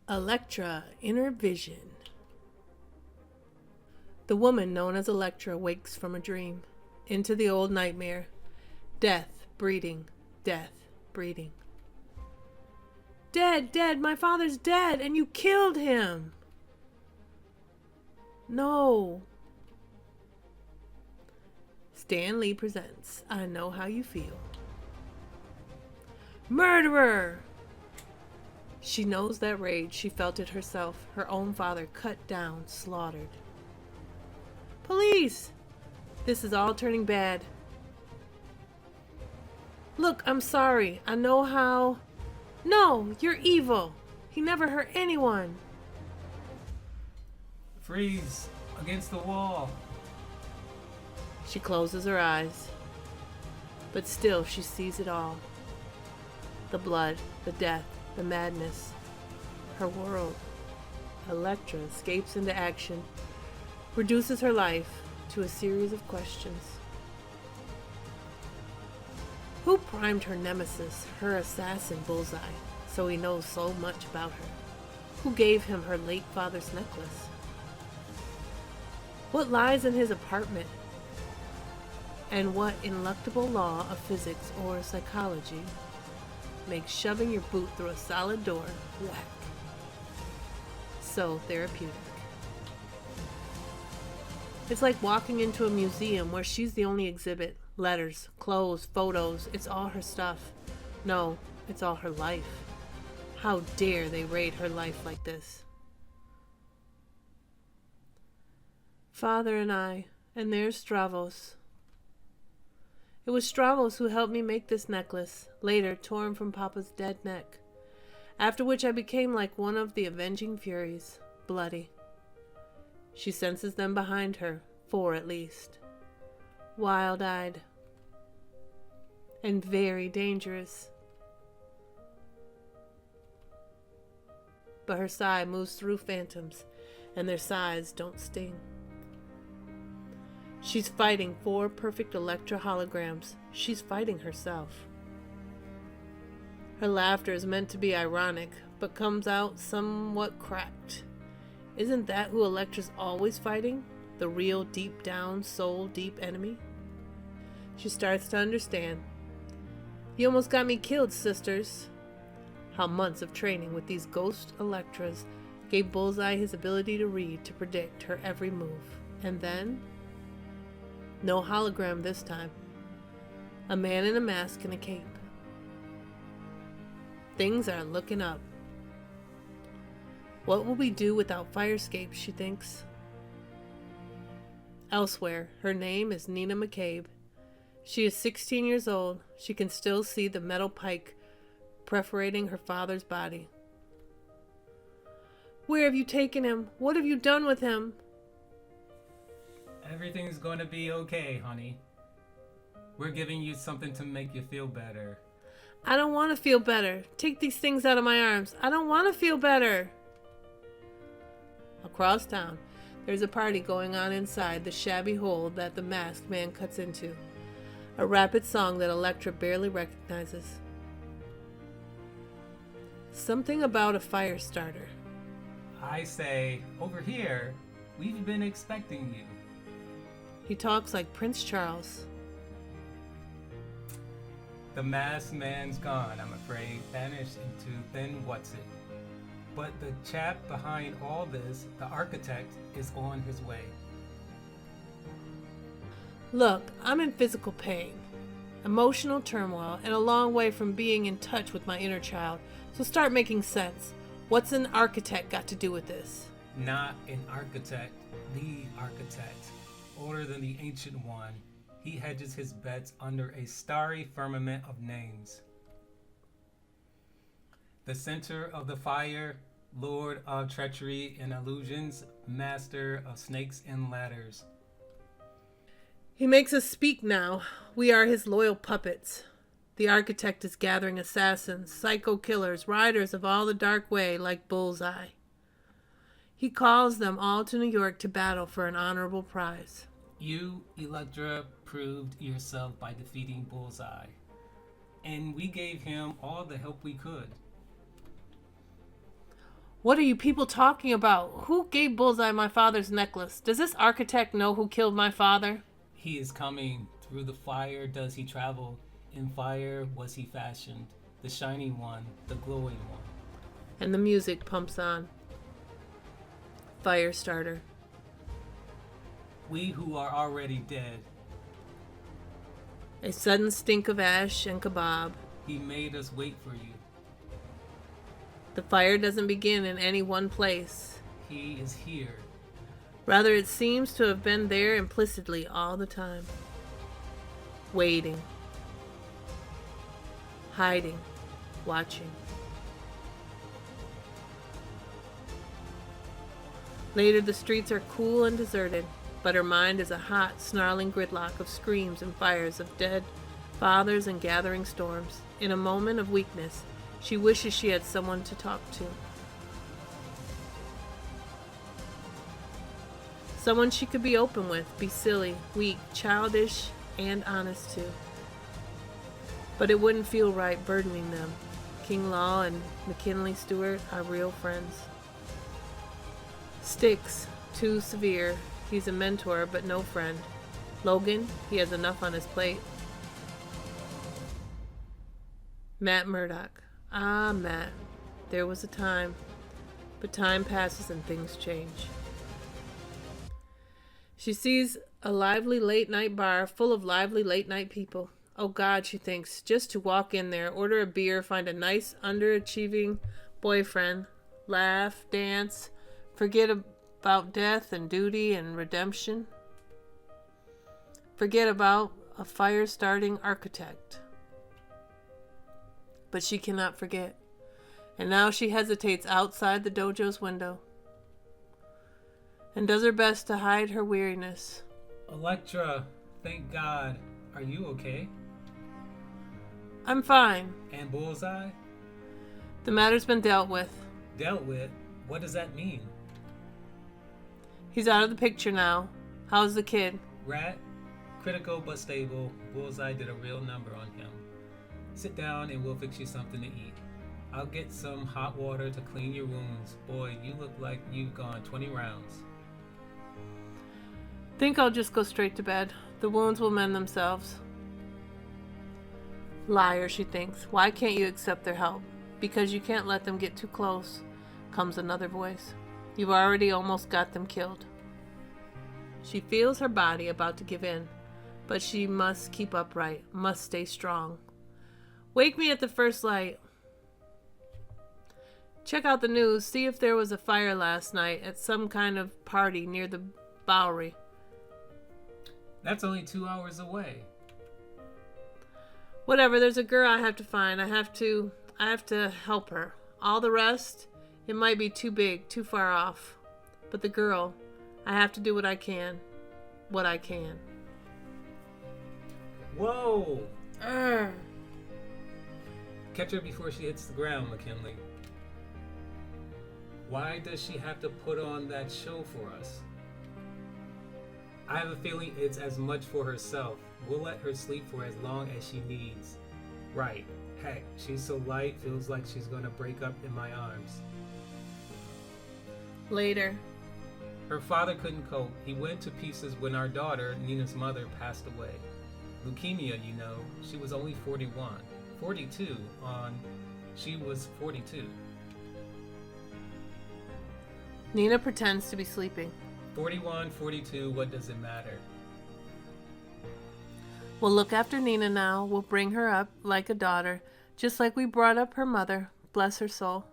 Elektra in her vision. The woman known as Elektra wakes from a dream into the old nightmare. Death, breeding, death, breeding. Dead, dead, my father's dead, and you killed him. No. Stan Lee presents I Know How You Feel. Murderer! She knows that rage. She felt it herself. Her own father cut down, slaughtered. Police! This is all turning bad. Look, I'm sorry. I know how... No, you're evil. He never hurt anyone. Freeze! Against the wall! She closes her eyes. But still she sees it all. The blood, the death, the madness. Her world. Elektra escapes into action, reduces her life to a series of questions. Who primed her nemesis, her assassin Bullseye, so he knows so much about her? Who gave him her late father's necklace? What lies in his apartment? And what ineluctable law of physics or psychology makes shoving your boot through a solid door whack? So therapeutic. It's like walking into a museum where she's the only exhibit. Letters, clothes, photos, it's all her stuff. No, it's all her life. How dare they raid her life like this? Father and there's Stravos. It was Stravos who helped me make this necklace, later torn from Papa's dead neck. After which I became like one of the avenging furies, bloody. She senses them behind her, 4 at least. Wild-eyed. And very dangerous. But her sigh moves through phantoms, and their sighs don't sting. She's fighting 4 perfect Elektra holograms. She's fighting herself. Her laughter is meant to be ironic, but comes out somewhat cracked. Isn't that who Elektra's always fighting? The real deep down, soul deep enemy? She starts to understand. You almost got me killed, sisters. How months of training with these ghost Elektras gave Bullseye his ability to read, to predict her every move. And then... no hologram this time. A man in a mask and a cape. Things are looking up. What will we do without Firescape, she thinks. Elsewhere, her name is Nina McCabe. She is 16 years old. She can still see the metal pike perforating her father's body. Where have you taken him? What have you done with him? Everything's going to be okay, honey. We're giving you something to make you feel better. I don't want to feel better. Take these things out of my arms. I don't want to feel better. Across town, there's a party going on inside the shabby hole that the masked man cuts into. A rapid song that Elektra barely recognizes. Something about a fire starter. I say, over here, we've been expecting you. He talks like Prince Charles. The masked man's gone, I'm afraid, vanished into thin what's-it. But the chap behind all this, the architect, is on his way. Look, I'm in physical pain, emotional turmoil, and a long way from being in touch with my inner child. So start making sense. What's an architect got to do with this? Not an architect, the architect. Older than the Ancient One, he hedges his bets under a starry firmament of names. The center of the fire, lord of treachery and illusions, master of snakes and ladders. He makes us speak now. We are his loyal puppets. The architect is gathering assassins, psycho killers, riders of all the dark way like Bullseye. He calls them all to New York to battle for an honorable prize. You, Elektra, proved yourself by defeating Bullseye, and we gave him all the help we could. What are you people talking about? Who gave Bullseye my father's necklace? Does this architect know who killed my father? He is coming. Through the fire does he travel. In fire was he fashioned. The shining one, the glowing one. And the music pumps on. Fire starter. We who are already dead. A sudden stink of ash and kebab. He made us wait for you. The fire doesn't begin in any one place. He is here. Rather, it seems to have been there implicitly all the time. Waiting. Hiding. Watching. Later, the streets are cool and deserted, but her mind is a hot, snarling gridlock of screams and fires of dead fathers and gathering storms. In a moment of weakness, she wishes she had someone to talk to. Someone she could be open with, be silly, weak, childish, and honest to. But it wouldn't feel right burdening them. King Law and McKinley Stewart are real friends. Styx, too severe. He's a mentor, but no friend. Logan, he has enough on his plate. Matt Murdock. Ah, Matt. There was a time. But time passes and things change. She sees a lively late-night bar full of lively late-night people. Oh God, she thinks, just to walk in there, order a beer, find a nice, underachieving boyfriend, laugh, dance, forget about death and duty and redemption. Forget about a fire-starting architect. But she cannot forget. And now she hesitates outside the dojo's window and does her best to hide her weariness. Elektra, thank God. Are you okay? I'm fine. And Bullseye? The matter's been dealt with. Dealt with? What does that mean? He's out of the picture now. How's the kid? Rat? Critical but stable. Bullseye did a real number on him. Sit down and we'll fix you something to eat. I'll get some hot water to clean your wounds. Boy, you look like you've gone 20 rounds. Think I'll just go straight to bed. The wounds will mend themselves. Liar, she thinks. Why can't you accept their help? Because you can't let them get too close, comes another voice. You've already almost got them killed. She feels her body about to give in, but she must keep upright, must stay strong. Wake me at the first light. Check out the news, see if there was a fire last night at some kind of party near the Bowery. That's only 2 hours away. Whatever, there's a girl I have to find. I have to help her. All the rest, it might be too big, too far off. But the girl, I have to do what I can. What I can. Whoa! Catch her before she hits the ground, McKinley. Why does she have to put on that show for us? I have a feeling it's as much for herself. We'll let her sleep for as long as she needs. Right. Heck, she's so light, feels like she's gonna break up in my arms. Later. Her father couldn't cope. He went to pieces when our daughter, Nina's mother, passed away. Leukemia, you know. She was only 41. 42 on... She was 42. Nina pretends to be sleeping. 41, 42, what does it matter? We'll look after Nina now. We'll bring her up like a daughter, just like we brought up her mother. Bless her soul.